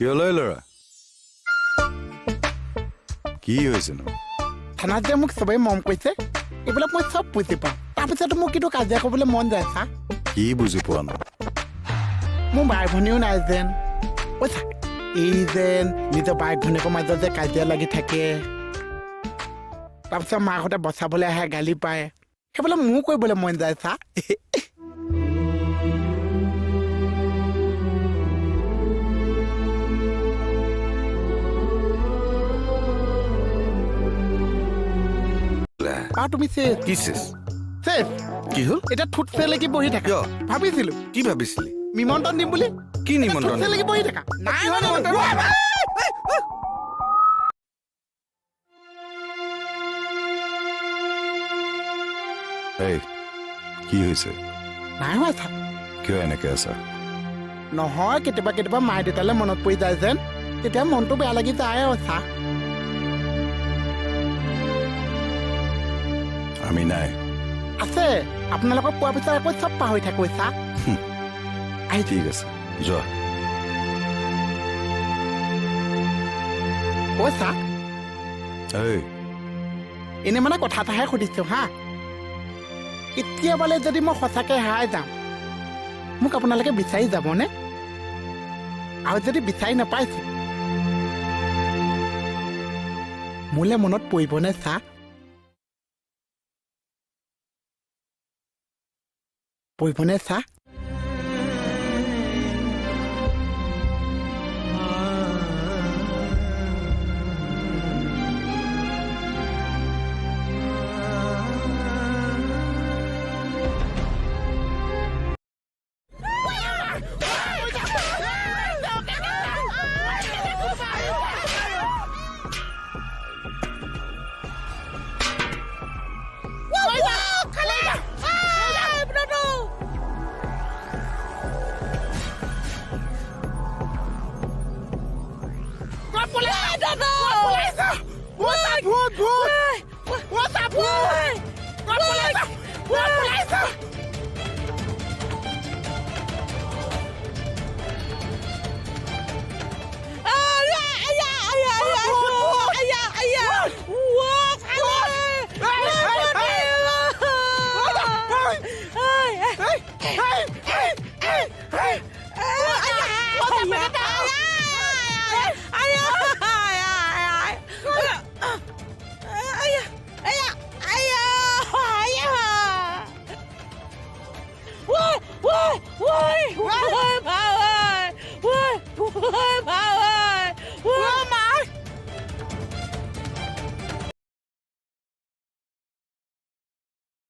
কিয় লৈ লৰা কি হৈছে নো থানাত যে মোক সবেই মম কৈছে এইবিলাক মই সব বুজি পাওঁ তাৰপিছতো মোক কিন্তু কাজিয়া কৰিবলৈ মন যায় চা কি বুজি পোৱা নাই মোৰ বাই ভনীও নাই যেন পইচা এই যেন নিজৰ বাই ভনীকৰ মাজত যে কাজিয়া লাগি থাকে তাৰপিছত মাকহঁতে বচাবলৈ আহে গালি পায় সেইবিলাক মোৰ কৰিবলৈ মন যায় চা তুমি শেষ কি শেষ শেষ কি হল এটা ঠুট ফেলেকি বহি থাকা ভাবিছিলো কি ভাবিছিলি নিমন্ত্ৰণ দিম বুলি কি নিমন্ত্ৰণ ফেলেকি বহি থাকা নাই এই কি হৈছে নাই হোৱা চা কিয় এনেকে আছা নহয় কেতিয়াবা মাই দেউতালৈ মনত পৰি যায় যেন তেতিয়া মনটো বেয়া লাগি যায় আৰু চা আমি নাই আছে আপোনালোকক পোৱাৰ পিছত আকৌ চব পাহৰি থাকো চা ঠিক আছে যোৱা অ চা এই এনে মানে কথা এটাহে সুধিছো হা কেতিয়াবালে যদি মই সঁচাকে হেৰাই যাম মোক আপোনালোকে বিচাৰি যাবনে আৰু যদি বিচাৰি নাপাইছে মোলে মনত পৰিবনে চা পৰিবনে চা What's up,